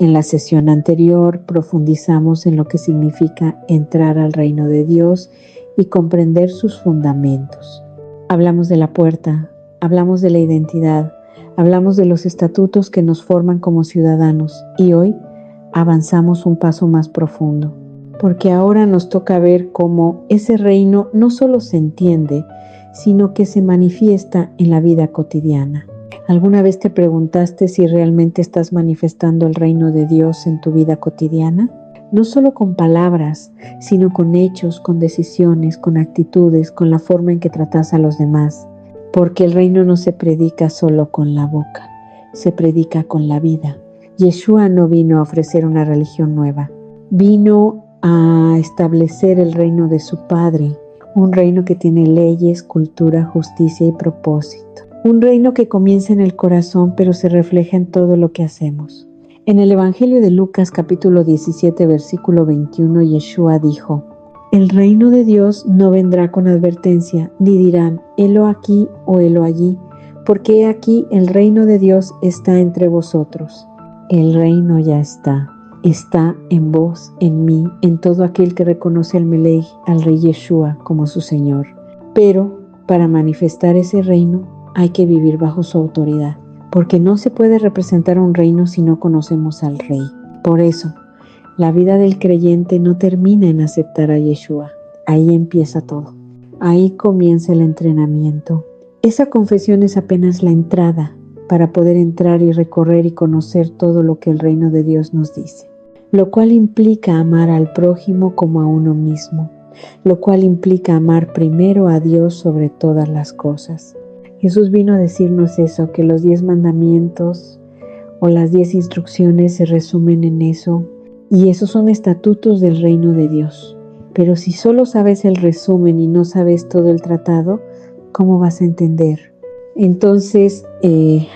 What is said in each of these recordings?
En la sesión anterior profundizamos en lo que significa entrar al reino de Dios y comprender sus fundamentos. Hablamos de la puerta, hablamos de la identidad, hablamos de los estatutos que nos forman como ciudadanos y hoy avanzamos un paso más profundo, porque ahora nos toca ver cómo ese reino no solo se entiende, sino que se manifiesta en la vida cotidiana. ¿Alguna vez te preguntaste si realmente estás manifestando el reino de Dios en tu vida cotidiana? No solo con palabras, sino con hechos, con decisiones, con actitudes, con la forma en que tratas a los demás. Porque el reino no se predica solo con la boca, se predica con la vida. Yeshua no vino a ofrecer una religión nueva, vino a establecer el reino de su Padre, un reino que tiene leyes, cultura, justicia y propósito. Un reino que comienza en el corazón, pero se refleja en todo lo que hacemos. En el Evangelio de Lucas, capítulo 17, versículo 21, Yeshua dijo: El reino de Dios no vendrá con advertencia, ni dirán, helo aquí o helo allí, porque he aquí el reino de Dios está entre vosotros. El reino ya está en vos, en mí, en todo aquel que reconoce al Melech, al Rey Yeshua, como su Señor. Pero para manifestar ese reino hay que vivir bajo su autoridad, porque no se puede representar un reino si no conocemos al Rey. Por eso, la vida del creyente no termina en aceptar a Yeshua. Ahí empieza todo. Ahí comienza el entrenamiento. Esa confesión es apenas la entrada para poder entrar y recorrer y conocer todo lo que el reino de Dios nos dice. Lo cual implica amar al prójimo como a uno mismo. Lo cual implica amar primero a Dios sobre todas las cosas. Jesús vino a decirnos eso, que los 10 mandamientos o las 10 instrucciones se resumen en eso. Y esos son estatutos del reino de Dios. Pero si solo sabes el resumen y no sabes todo el tratado, ¿cómo vas a entender? Entonces,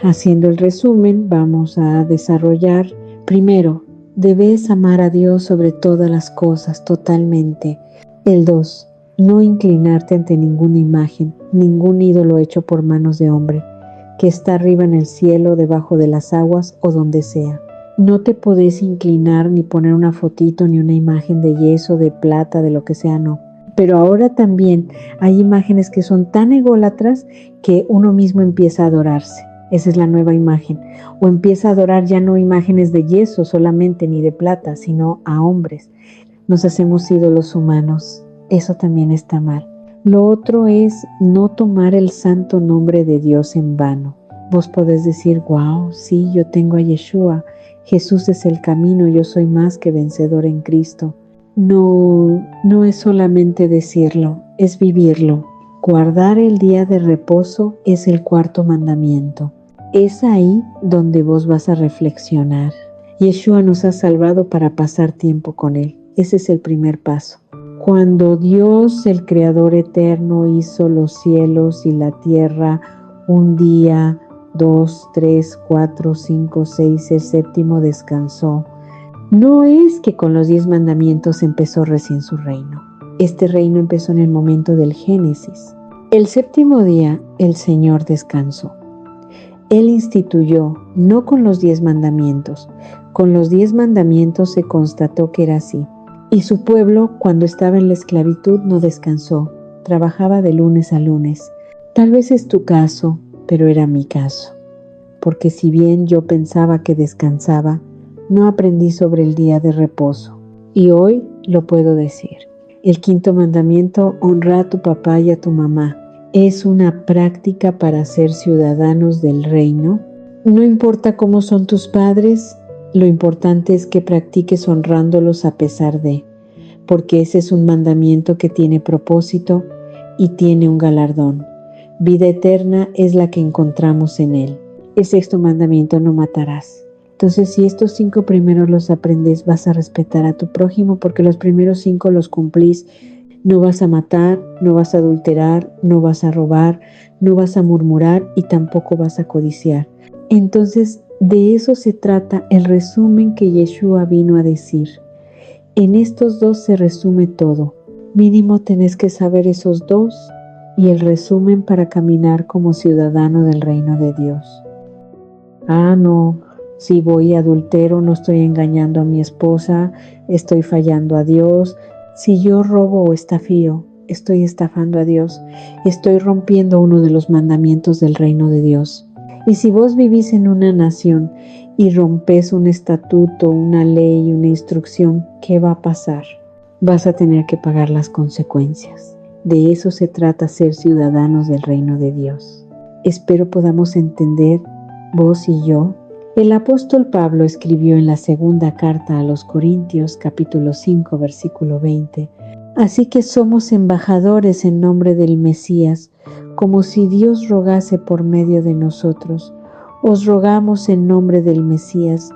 haciendo el resumen, vamos a desarrollar. Primero, debes amar a Dios sobre todas las cosas, totalmente. El 2, no inclinarte ante ninguna imagen, ningún ídolo hecho por manos de hombre, que está arriba en el cielo, debajo de las aguas o donde sea. No te podés inclinar ni poner una fotito ni una imagen de yeso, de plata, de lo que sea, no. Pero ahora también hay imágenes que son tan ególatras que uno mismo empieza a adorarse. Esa es la nueva imagen. O empieza a adorar ya no imágenes de yeso solamente ni de plata, sino a hombres. Nos hacemos ídolos humanos. Eso también está mal. Lo otro es no tomar el santo nombre de Dios en vano. Vos podés decir, wow, sí, yo tengo a Yeshua. Jesús es el camino, yo soy más que vencedor en Cristo. No es solamente decirlo, es vivirlo. Guardar el día de reposo es el 4º mandamiento. Es ahí donde vos vas a reflexionar. Yeshua nos ha salvado para pasar tiempo con Él. Ese es el primer paso. Cuando Dios, el Creador eterno, hizo los cielos y la tierra un día, 2, 3, 4, 5, 6, el 7º descansó. No es que con los 10 mandamientos empezó recién su reino. Este reino empezó en el momento del Génesis. El 7º día el Señor descansó. Él instituyó, no con los 10 mandamientos. Con los 10 mandamientos se constató que era así. Y su pueblo, cuando estaba en la esclavitud, no descansó. Trabajaba de lunes a lunes. Tal vez es tu caso, pero era mi caso. Porque si bien yo pensaba que descansaba, no aprendí sobre el día de reposo. Y hoy lo puedo decir. El 5º mandamiento, honra a tu papá y a tu mamá. Es una práctica para ser ciudadanos del reino. No importa cómo son tus padres, lo importante es que practiques honrándolos a pesar de, porque ese es un mandamiento que tiene propósito y tiene un galardón. Vida eterna es la que encontramos en él. El 6º mandamiento, no matarás. Entonces, si estos 5 primeros los aprendes, vas a respetar a tu prójimo, porque los primeros 5 los cumplís. No vas a matar, no vas a adulterar, no vas a robar, no vas a murmurar y tampoco vas a codiciar. Entonces, de eso se trata el resumen que Yeshua vino a decir. En estos 2 se resume todo. Mínimo tenés que saber esos 2 y el resumen para caminar como ciudadano del reino de Dios. No, Si voy y adultero, no estoy engañando a mi esposa, estoy fallando a Dios. Si yo robo o estafío, estoy estafando a Dios, estoy rompiendo uno de los mandamientos del reino de Dios. Y si vos vivís en una nación y rompes un estatuto, una ley, una instrucción, ¿qué va a pasar? Vas a tener que pagar las consecuencias. De eso se trata ser ciudadanos del reino de Dios. Espero podamos entender, vos y yo. El apóstol Pablo escribió en la segunda carta a los Corintios, capítulo 5, versículo 20. Así que somos embajadores en nombre del Mesías, como si Dios rogase por medio de nosotros. Os rogamos en nombre del Mesías,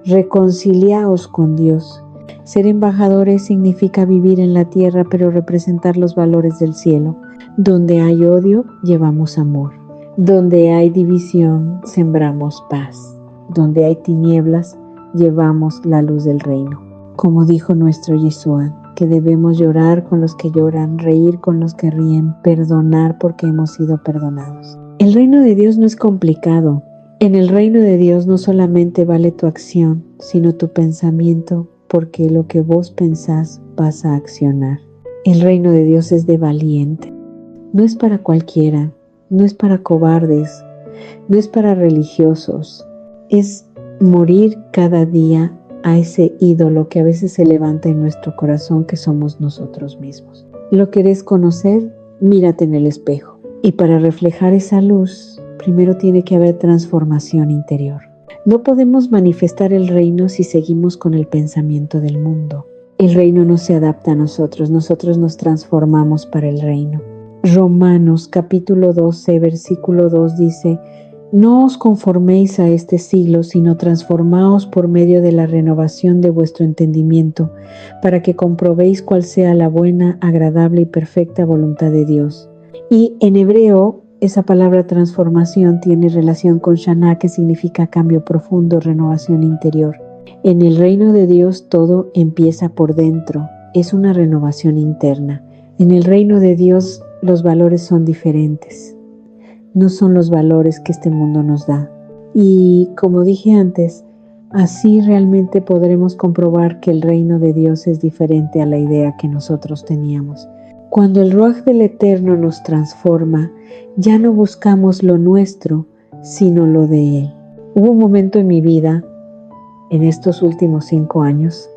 reconciliaos con Dios. Ser embajadores significa vivir en la tierra, pero representar los valores del cielo. Donde hay odio, llevamos amor. Donde hay división, sembramos paz. Donde hay tinieblas, llevamos la luz del reino. Como dijo nuestro Yeshua, que debemos llorar con los que lloran, reír con los que ríen, perdonar porque hemos sido perdonados. El reino de Dios no es complicado. En el reino de Dios no solamente vale tu acción, sino tu pensamiento, porque lo que vos pensás vas a accionar. El reino de Dios es de valiente. No es para cualquiera, no es para cobardes, no es para religiosos. Es morir cada día a ese ídolo que a veces se levanta en nuestro corazón, que somos nosotros mismos. ¿Lo querés conocer? Mírate en el espejo. Y para reflejar esa luz, primero tiene que haber transformación interior. No podemos manifestar el reino si seguimos con el pensamiento del mundo. El reino no se adapta a nosotros nos transformamos para el reino. Romanos capítulo 12, versículo 2 dice: no os conforméis a este siglo, sino transformaos por medio de la renovación de vuestro entendimiento, para que comprobéis cuál sea la buena, agradable y perfecta voluntad de Dios. Y en hebreo, esa palabra transformación tiene relación con Shana, que significa cambio profundo, renovación interior. En el reino de Dios todo empieza por dentro, es una renovación interna. En el reino de Dios los valores son diferentes. No son los valores que este mundo nos da. Y como dije antes, así realmente podremos comprobar que el reino de Dios es diferente a la idea que nosotros teníamos. Cuando el Ruaj del Eterno nos transforma, ya no buscamos lo nuestro, sino lo de Él. Hubo un momento en mi vida, en estos últimos 5 años,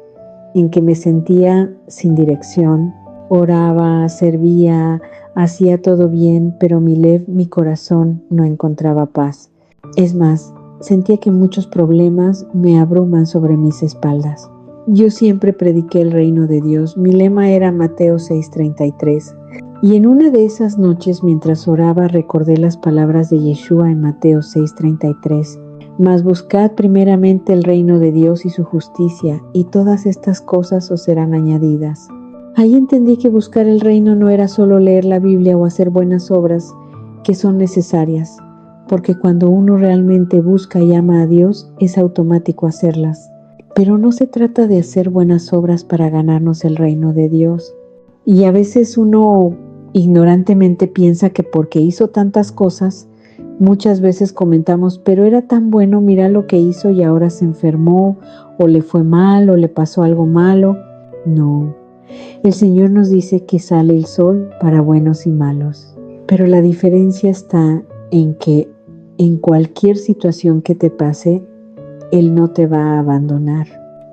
en que me sentía sin dirección, oraba, servía, hacía todo bien, pero mi corazón no encontraba paz. Es más, sentía que muchos problemas me abruman sobre mis espaldas. Yo siempre prediqué el reino de Dios. Mi lema era Mateo 6:33. Y en una de esas noches, mientras oraba, recordé las palabras de Yeshua en Mateo 6:33. Mas buscad primeramente el reino de Dios y su justicia, y todas estas cosas os serán añadidas. Ahí entendí que buscar el reino no era solo leer la Biblia o hacer buenas obras, que son necesarias, porque cuando uno realmente busca y ama a Dios, es automático hacerlas. Pero no se trata de hacer buenas obras para ganarnos el reino de Dios. Y a veces uno ignorantemente piensa que porque hizo tantas cosas, muchas veces comentamos, pero era tan bueno, mira lo que hizo y ahora se enfermó, o le fue mal, o le pasó algo malo. No. El Señor nos dice que sale el sol para buenos y malos, pero la diferencia está en que en cualquier situación que te pase, Él no te va a abandonar.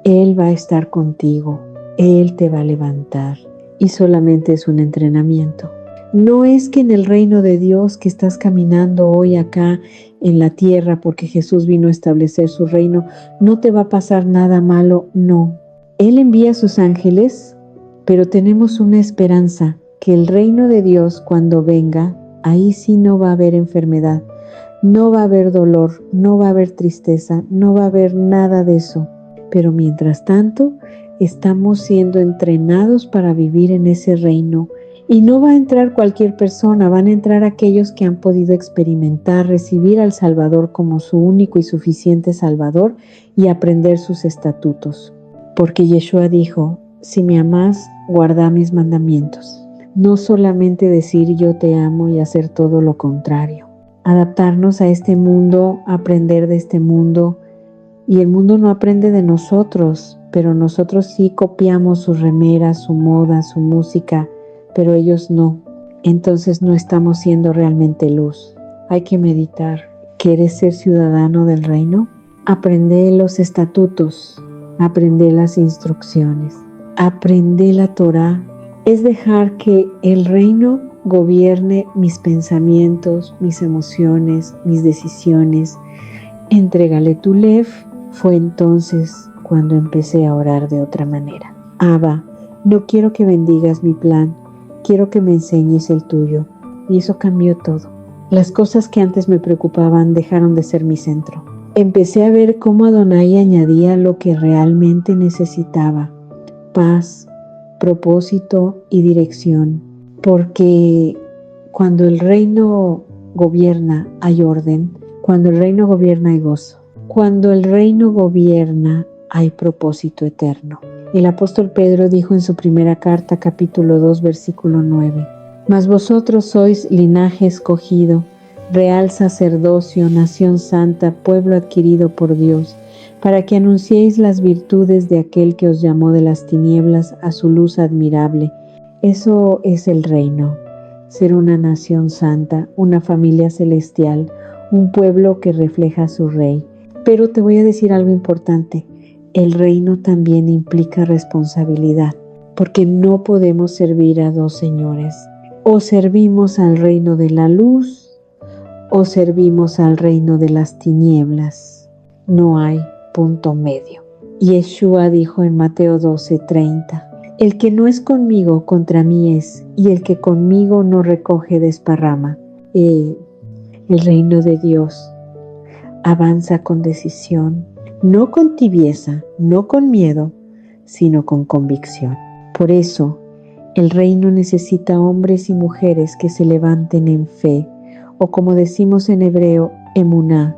Él va a estar contigo, Él te va a levantar y solamente es un entrenamiento. No es que en el reino de Dios que estás caminando hoy acá en la tierra porque Jesús vino a establecer su reino, no te va a pasar nada malo, no. Él envía a sus ángeles, pero tenemos una esperanza, que el reino de Dios cuando venga, ahí sí no va a haber enfermedad, no va a haber dolor, no va a haber tristeza, no va a haber nada de eso. Pero mientras tanto, estamos siendo entrenados para vivir en ese reino. Y no va a entrar cualquier persona, van a entrar aquellos que han podido experimentar, recibir al Salvador como su único y suficiente Salvador y aprender sus estatutos. Porque Yeshua dijo: si me amás, guarda mis mandamientos. No solamente decir yo te amo y hacer todo lo contrario. Adaptarnos a este mundo, aprender de este mundo Y el mundo no aprende de nosotros, pero nosotros sí copiamos sus remeras, su moda, su música, pero ellos no. Entonces no estamos siendo realmente luz. Hay que meditar. ¿Quieres ser ciudadano del reino? Aprende los estatutos, aprende las instrucciones, aprende la Torá. Es dejar que el reino gobierne mis pensamientos, mis emociones, mis decisiones. Entrégale tu lev. Fue entonces cuando empecé a orar de otra manera. Abba, no quiero que bendigas mi plan, quiero que me enseñes el tuyo. Y eso cambió todo. Las cosas que antes me preocupaban dejaron de ser mi centro. Empecé a ver cómo Adonai añadía lo que realmente necesitaba: paz, propósito y dirección. Porque cuando el reino gobierna hay orden, cuando el reino gobierna hay gozo, cuando el reino gobierna hay propósito eterno. El apóstol Pedro dijo en su primera carta, capítulo 2, versículo 9: Mas vosotros sois linaje escogido, real sacerdocio, nación santa, pueblo adquirido por Dios, para que anunciéis las virtudes de aquel que os llamó de las tinieblas a su luz admirable. Eso es el reino, ser una nación santa, una familia celestial, un pueblo que refleja a su rey. Pero te voy a decir algo importante: el reino también implica responsabilidad, porque no podemos servir a dos señores. O servimos al reino de la luz o servimos al reino de las tinieblas. No hay punto medio. Yeshua dijo en Mateo 12:30: El que no es conmigo, contra mí es, y el que conmigo no recoge, desparrama. El reino de Dios avanza con decisión, no con tibieza, no con miedo, sino con convicción. Por eso, el reino necesita hombres y mujeres que se levanten en fe, o como decimos en hebreo, emuná,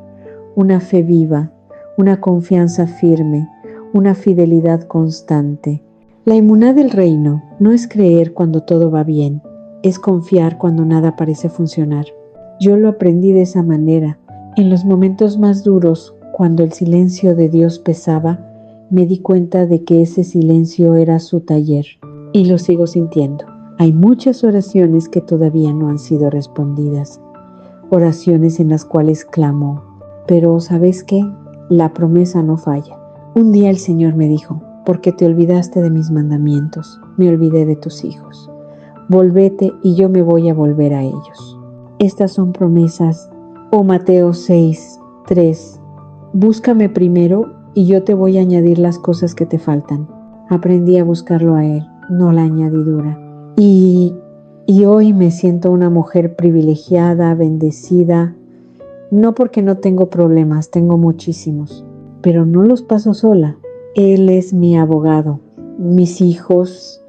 una fe viva, una confianza firme, una fidelidad constante. La emuná del reino no es creer cuando todo va bien, es confiar cuando nada parece funcionar. Yo lo aprendí de esa manera. En los momentos más duros, cuando el silencio de Dios pesaba, me di cuenta de que ese silencio era su taller, y lo sigo sintiendo. Hay muchas oraciones que todavía no han sido respondidas, oraciones en las cuales clamo, pero ¿sabes qué? La promesa no falla. Un día el Señor me dijo: porque te olvidaste de mis mandamientos, me olvidé de tus hijos. Volvete y yo me voy a volver a ellos. Estas son promesas. O Mateo 6:3: búscame primero y yo te voy a añadir las cosas que te faltan. Aprendí a buscarlo a Él, no la añadidura. Y hoy me siento una mujer privilegiada, bendecida, no porque no tengo problemas, tengo muchísimos, pero no los paso sola. Él es mi abogado. Mis hijos,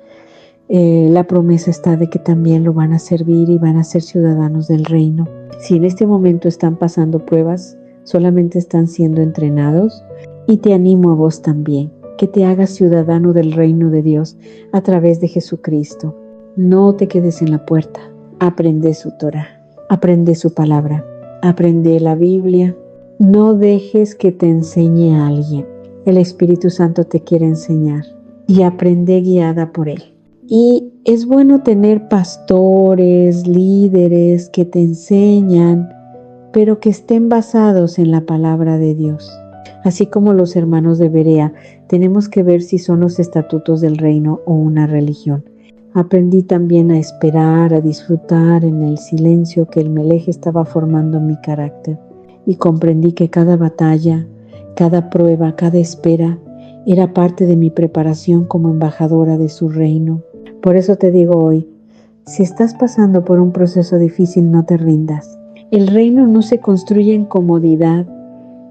la promesa está de que también lo van a servir y van a ser ciudadanos del reino. Si en este momento están pasando pruebas, solamente están siendo entrenados, y te animo a vos también, que te hagas ciudadano del reino de Dios a través de Jesucristo. No te quedes en la puerta, aprende su Torá, aprende su palabra, aprende la Biblia. No dejes que te enseñe a alguien. El Espíritu Santo te quiere enseñar y aprende guiada por Él. Y es bueno tener pastores, líderes que te enseñan, pero que estén basados en la palabra de Dios. Así como los hermanos de Berea, tenemos que ver si son los estatutos del reino o una religión. Aprendí también a esperar, a disfrutar en el silencio que el Melej estaba formando mi carácter. Y comprendí que cada batalla, cada prueba, cada espera era parte de mi preparación como embajadora de su reino. Por eso te digo hoy, si estás pasando por un proceso difícil, no te rindas. El reino no se construye en comodidad,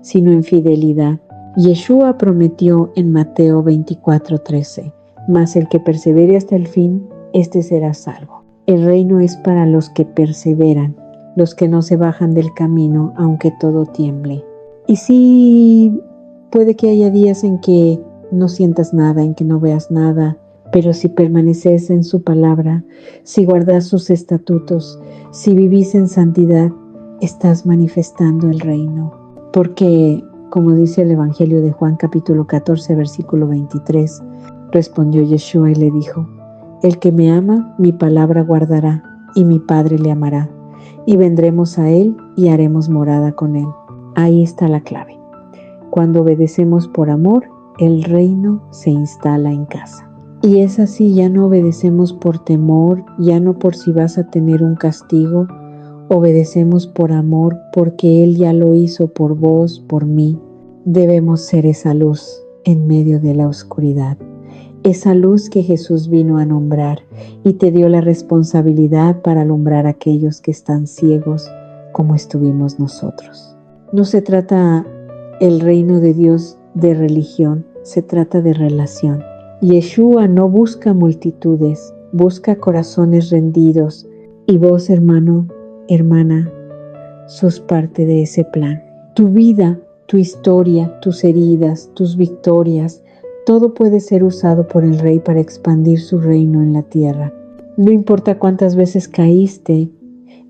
sino en fidelidad. Yeshua prometió en Mateo 24:13: mas el que persevere hasta el fin, este será salvo. El reino es para los que perseveran, los que no se bajan del camino aunque todo tiemble. Y sí, puede que haya días en que no sientas nada, en que no veas nada, pero si permaneces en su palabra, si guardas sus estatutos, si vivís en santidad, estás manifestando el reino. Porque como dice el Evangelio de Juan capítulo 14, versículo 23, respondió Yeshua y le dijo: el que me ama, mi palabra guardará, y mi Padre le amará, y vendremos a él y haremos morada con él. Ahí está la clave. Cuando obedecemos por amor, el reino se instala en casa. Y es así, ya no obedecemos por temor, ya no por si vas a tener un castigo, obedecemos por amor porque Él ya lo hizo por vos, por mí. Debemos ser esa luz en medio de la oscuridad, esa luz que Jesús vino a nombrar y te dio la responsabilidad para alumbrar a aquellos que están ciegos como estuvimos nosotros. No se trata el reino de Dios de religión, se trata de relación. Yeshua no busca multitudes, busca corazones rendidos, y vos, hermano, hermana, sos parte de ese plan. Tu vida, tu historia, tus heridas, tus victorias, todo puede ser usado por el Rey para expandir su reino en la tierra. No importa cuántas veces caíste,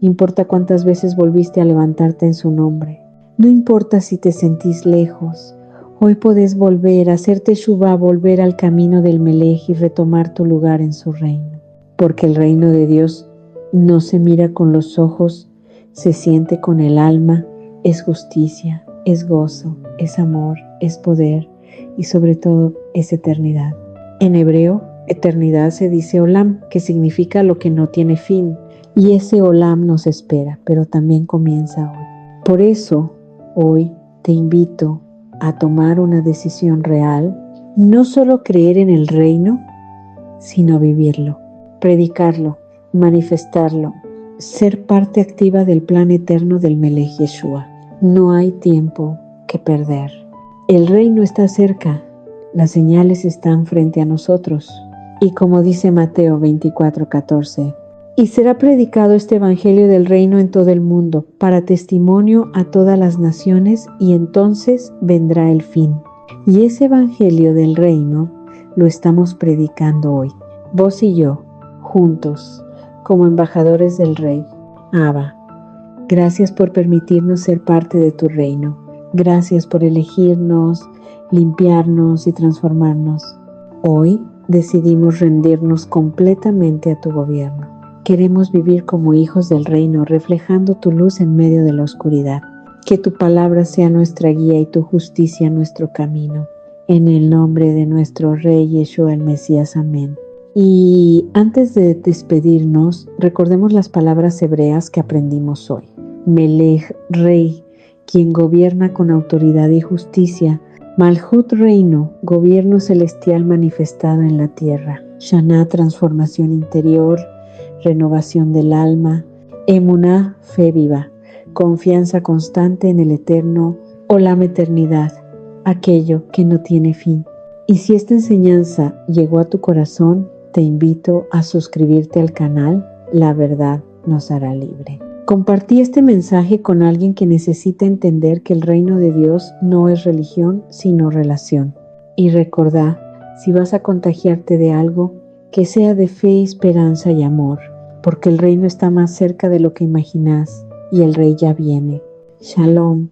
importa cuántas veces volviste a levantarte en su nombre. No importa si te sentís lejos, hoy podés volver a hacer teshuvá, volver al camino del Melej y retomar tu lugar en su reino. Porque el reino de Dios no se mira con los ojos, se siente con el alma, es justicia, es gozo, es amor, es poder y sobre todo es eternidad. En hebreo, eternidad se dice olam, que significa lo que no tiene fin, y ese olam nos espera, pero también comienza hoy. Por eso, hoy te invito a tomar una decisión real, no solo creer en el reino, sino vivirlo, predicarlo, manifestarlo, ser parte activa del plan eterno del Melej Yeshua. No hay tiempo que perder. El reino está cerca, las señales están frente a nosotros. Y como dice Mateo 24:14, y será predicado este evangelio del reino en todo el mundo, para testimonio a todas las naciones, y entonces vendrá el fin. Y ese evangelio del reino lo estamos predicando hoy, vos y yo, juntos, como embajadores del Rey. Abba, gracias por permitirnos ser parte de tu reino. Gracias por elegirnos, limpiarnos y transformarnos. Hoy decidimos rendirnos completamente a tu gobierno. Queremos vivir como hijos del reino, reflejando tu luz en medio de la oscuridad. Que tu palabra sea nuestra guía y tu justicia nuestro camino. En el nombre de nuestro Rey Yeshua el Mesías. Amén. Y antes de despedirnos, recordemos las palabras hebreas que aprendimos hoy. Melej, Rey, quien gobierna con autoridad y justicia. Malhut, reino, gobierno celestial manifestado en la tierra. Shana, transformación interior, renovación del alma. Emuná, fe viva, confianza constante en el eterno. Olam, eternidad, aquello que no tiene fin. Y si esta enseñanza llegó a tu corazón, te invito a suscribirte al canal. La verdad nos hará libre. Compartí este mensaje con alguien que necesita entender que el reino de Dios no es religión, sino relación. Y recordá, si vas a contagiarte de algo, que sea de fe, esperanza y amor, porque el reino está más cerca de lo que imaginás y el Rey ya viene. Shalom,